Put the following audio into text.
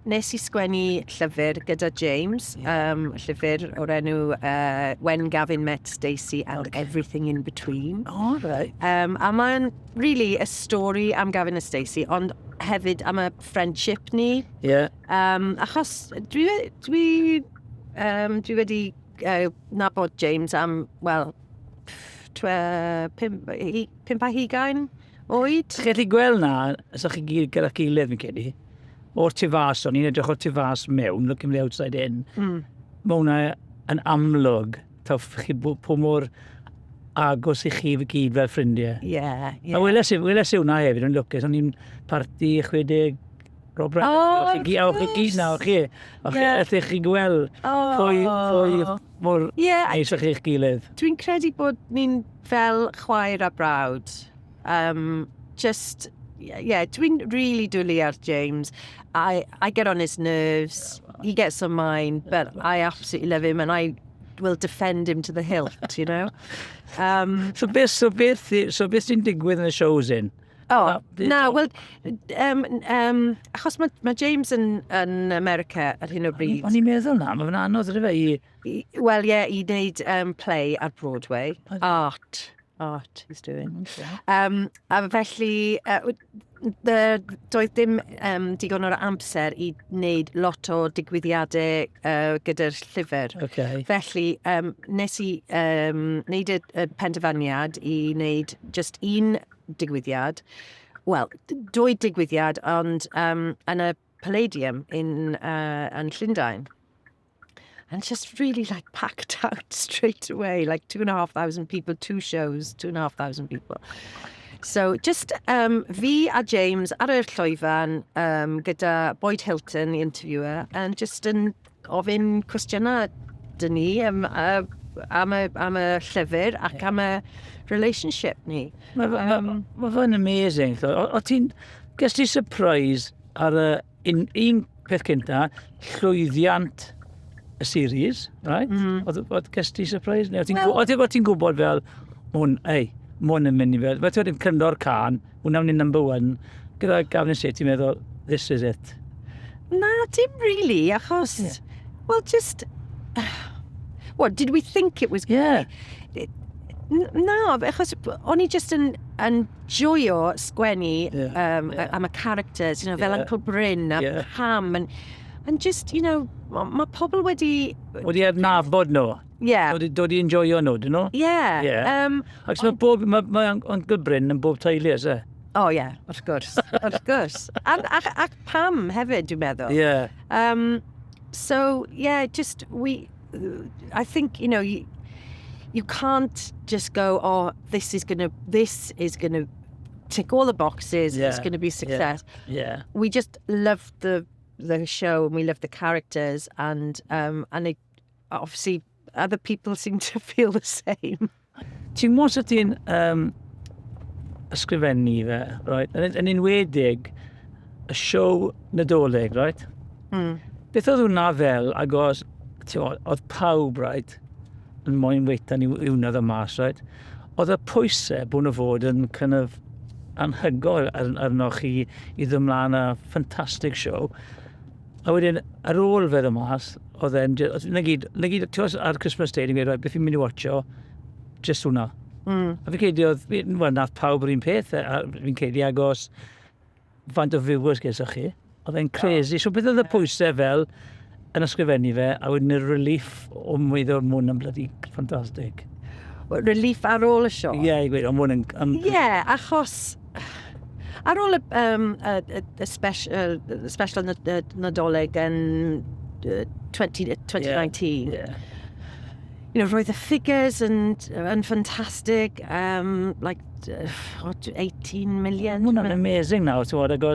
Nes I sgwennu llyfr gyda James, llyfr o'r enw When Gavin Met Stacey and Everything in Between. Oh, right. A mae'n really a stori am Gavin a Stacey, ond hefyd am y friendship ni. Yeah. Achos dwi wedi nabod James am, wel, 5 a 20 oed. Chi'n gallu gweld na, os ydych chi gyd gyda'r gilydd fi'n credu, o'r tu fas, o'n i'n edrych o'r tu fas mewn, looking the outside in, mae hwnna yn amlwg, taw chi po mor agos i chi fy gyd fel ffrindiau. Yeah. A weles i hwnna hefyd yn lwcus, o'n i'n parti 60 Robert. Oh, chi gyd na, o chi. Ydych chi gweld pwy mor neis o'ch eich gilydd. Dwi'n credu bod ni'n fel chwaer a brawd. Dwi'n really dwlu ar James. I get on his nerves. He gets on mine, but I absolutely love him and I will defend him to the hilt, you know. So beth sy'n digwydd yn y shows in? Achos mae James yn America ar hyn o bryd. O'n i'n meddwl na, mae'n anodd ydw i. Well, yeah, i wneud play ar Broadway. Art he's doing. A felly, doedd dim digon o'r amser i wneud lot o digwyddiadau gyda'r llyfr. Okay. Felly, nes i wneud y penderfyniad i wneud just un digwyddiad. Wel, 2 digwyddiad, ond yn y Palladium yn Llundain. And just really like packed out straight away, like 2,500 people, 2 shows, 2,500 people. So just fi a James ar y llwyfan gyda Boyd Hilton, the interviewer, and just yn ofyn cwestiynau dyn ni am y llyfr ac am y relationship ni. Mae fe'n amazing. O ti'n gysdi surprise ar un peth cynta, llwyddiant y series, right? Oedd gysdi surprise? Oedd ti'n gwybod fel, hwn yn mynd i fel. Fe ti'n cyndor can, hwnna'n mynd number 1, gyda Gavin and Stacey, ti'n meddwl, this is it. Na, dim really, achos, well, just, what, did we think it was Yeah. No, achos o'n i just yn joio sgwennu am y characters, you know, fel Uncle Bryn a Pam, and just, you know, mae pobl wedi... Wedi adnabod nhw? Yeah. Dod i enjoyo nhw, dyn nhw? Yeah. Ac mae Uncle Bryn yn bob teulu, is e? Oh, yeah, wrth gwrs. Ac Pam hefyd, dwi'n meddwl. Yeah. So, yeah, just, I think, you know, you can't just go, oh, this is gonna tick all the boxes, it's gonna be success. Yeah. We just love the show and we love the characters and obviously other people seem to feel the same. Ti'n mwyn sydd ti'n ysgrifennu fe, right? Yn enwedig y show Nadolig, right? Beth oedd hwnna fel, agos oedd pawb, right, yn moyn weitan i wneud y mas, right? Oedd y pwysau bod nhw fod yn kind of anhygol arno chi i ddymlaen a ffantastig show. A wedyn, ar ôl fe y mas, oedd e'n... Na gyd, ar Christmas Day, ni'n gweud, beth fi'n mynd i watcho, just hwnna. A fi'n credu oedd, nath pawb yr un peth, fi'n credu agos faint o viewers gesach chi. Oedd e'n crazy. So beth oedd y pwysau fel yn ysgrifennu fe, a wedyn y relief o mwyddo'r mwn yn bloody ffantastig. Relief ar ôl y show? Ie, i gweud, o mwn yn... Ie, achos... Ar ôl y special Nadolig yn 2019, you know, roedd y figures yn ffantastig, like 18 million. Hwna'n amazing nawr, ti'n gwybod,